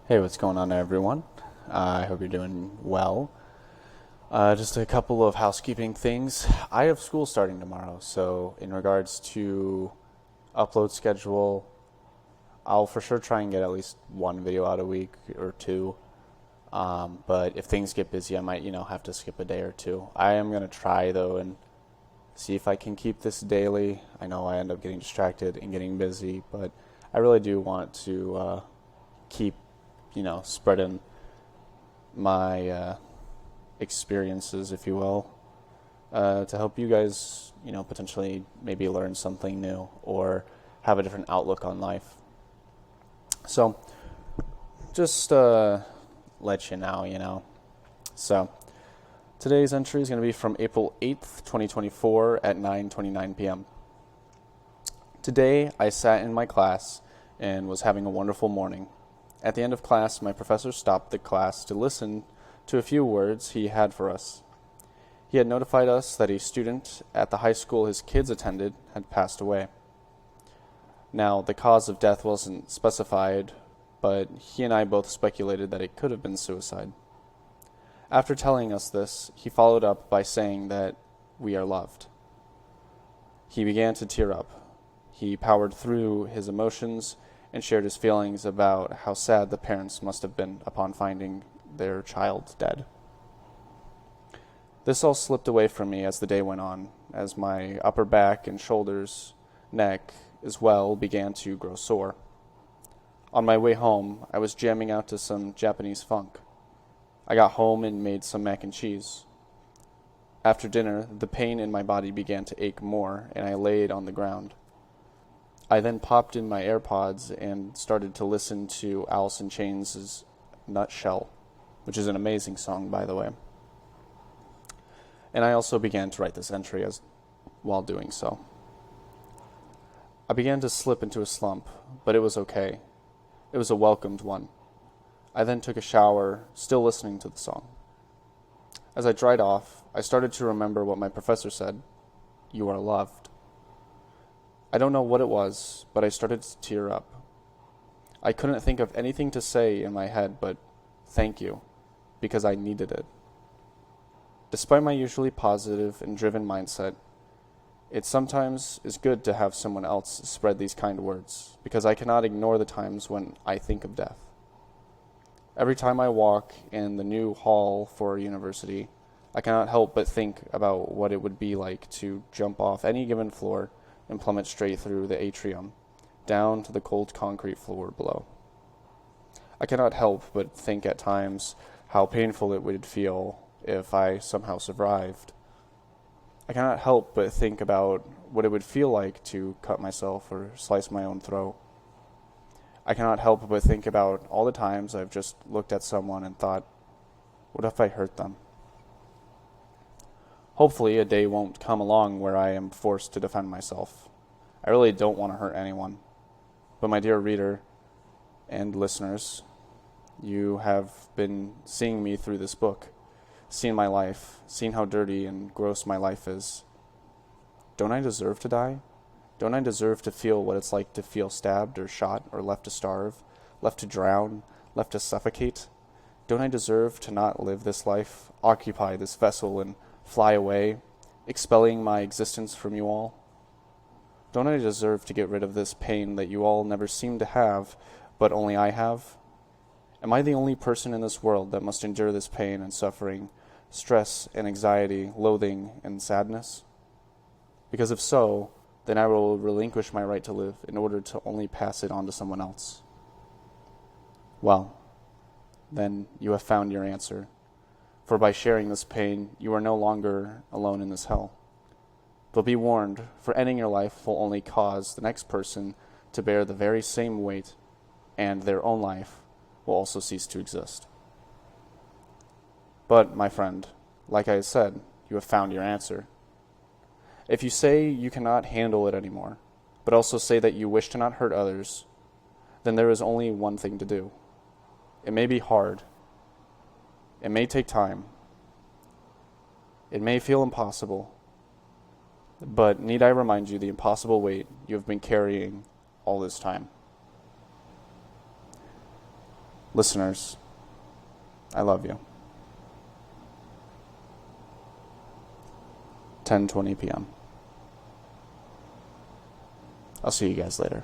Hey, what's going on, everyone? I hope you're doing well. Just a couple of housekeeping things. I have school starting tomorrow, so in regards to upload schedule, I'll for sure try and get at least one video out a week or two. But if things get busy, I might, have to skip a day or two. I am going to try, though, and see if I can keep this daily. I know I end up getting distracted and getting busy, but I really do want to keep, spreading my experiences, if you will, to help you guys, potentially maybe learn something new or have a different outlook on life. So, just let you know. So, today's entry is going to be from April 8th, 2024 at 9:29 p.m. Today, I sat in my class and was having a wonderful morning. At the end of class, my professor stopped the class to listen to a few words he had for us. He had notified us that a student at the high school his kids attended had passed away. Now, the cause of death wasn't specified, but he and I both speculated that it could have been suicide. After telling us this, he followed up by saying that we are loved. He began to tear up. He powered through his emotions and shared his feelings about how sad the parents must have been upon finding their child dead. This all slipped away from me as the day went on, as my upper back and shoulders, neck as well, began to grow sore. On my way home, I was jamming out to some Japanese funk. I got home and made some mac and cheese. After dinner, the pain in my body began to ache more, and I laid on the ground. I then popped in my AirPods and started to listen to Alice in Chains' Nutshell, which is an amazing song, by the way. And I also began to write this entry while doing so. I began to slip into a slump, but it was okay. It was a welcomed one. I then took a shower, still listening to the song. As I dried off, I started to remember what my professor said. You are loved. I don't know what it was, but I started to tear up. I couldn't think of anything to say in my head but thank you, because I needed it. Despite my usually positive and driven mindset, it sometimes is good to have someone else spread these kind words, because I cannot ignore the times when I think of death. Every time I walk in the new hall for university, I cannot help but think about what it would be like to jump off any given floor and plummet straight through the atrium, down to the cold concrete floor below. I cannot help but think at times how painful it would feel if I somehow survived. I cannot help but think about what it would feel like to cut myself or slice my own throat. I cannot help but think about all the times I've just looked at someone and thought, what if I hurt them? Hopefully, a day won't come along where I am forced to defend myself. I really don't want to hurt anyone. But my dear reader and listeners, you have been seeing me through this book, seen my life, seen how dirty and gross my life is. Don't I deserve to die? Don't I deserve to feel what it's like to feel stabbed or shot or left to starve, left to drown, left to suffocate? Don't I deserve to not live this life, occupy this vessel, and fly away, expelling my existence from you all? Don't I deserve to get rid of this pain that you all never seem to have, but only I have? Am I the only person in this world that must endure this pain and suffering, stress and anxiety, loathing and sadness? Because if so, then I will relinquish my right to live in order to only pass it on to someone else. Well, then you have found your answer. For by sharing this pain, you are no longer alone in this hell. But be warned, for ending your life will only cause the next person to bear the very same weight, and their own life will also cease to exist. But, my friend, like I said, you have found your answer. If you say you cannot handle it anymore, but also say that you wish to not hurt others, then there is only one thing to do. It may be hard. It may take time. It may feel impossible. But need I remind you the impossible weight you have been carrying all this time? listeners, I love you. 10:20 p.m. I'll see you guys later.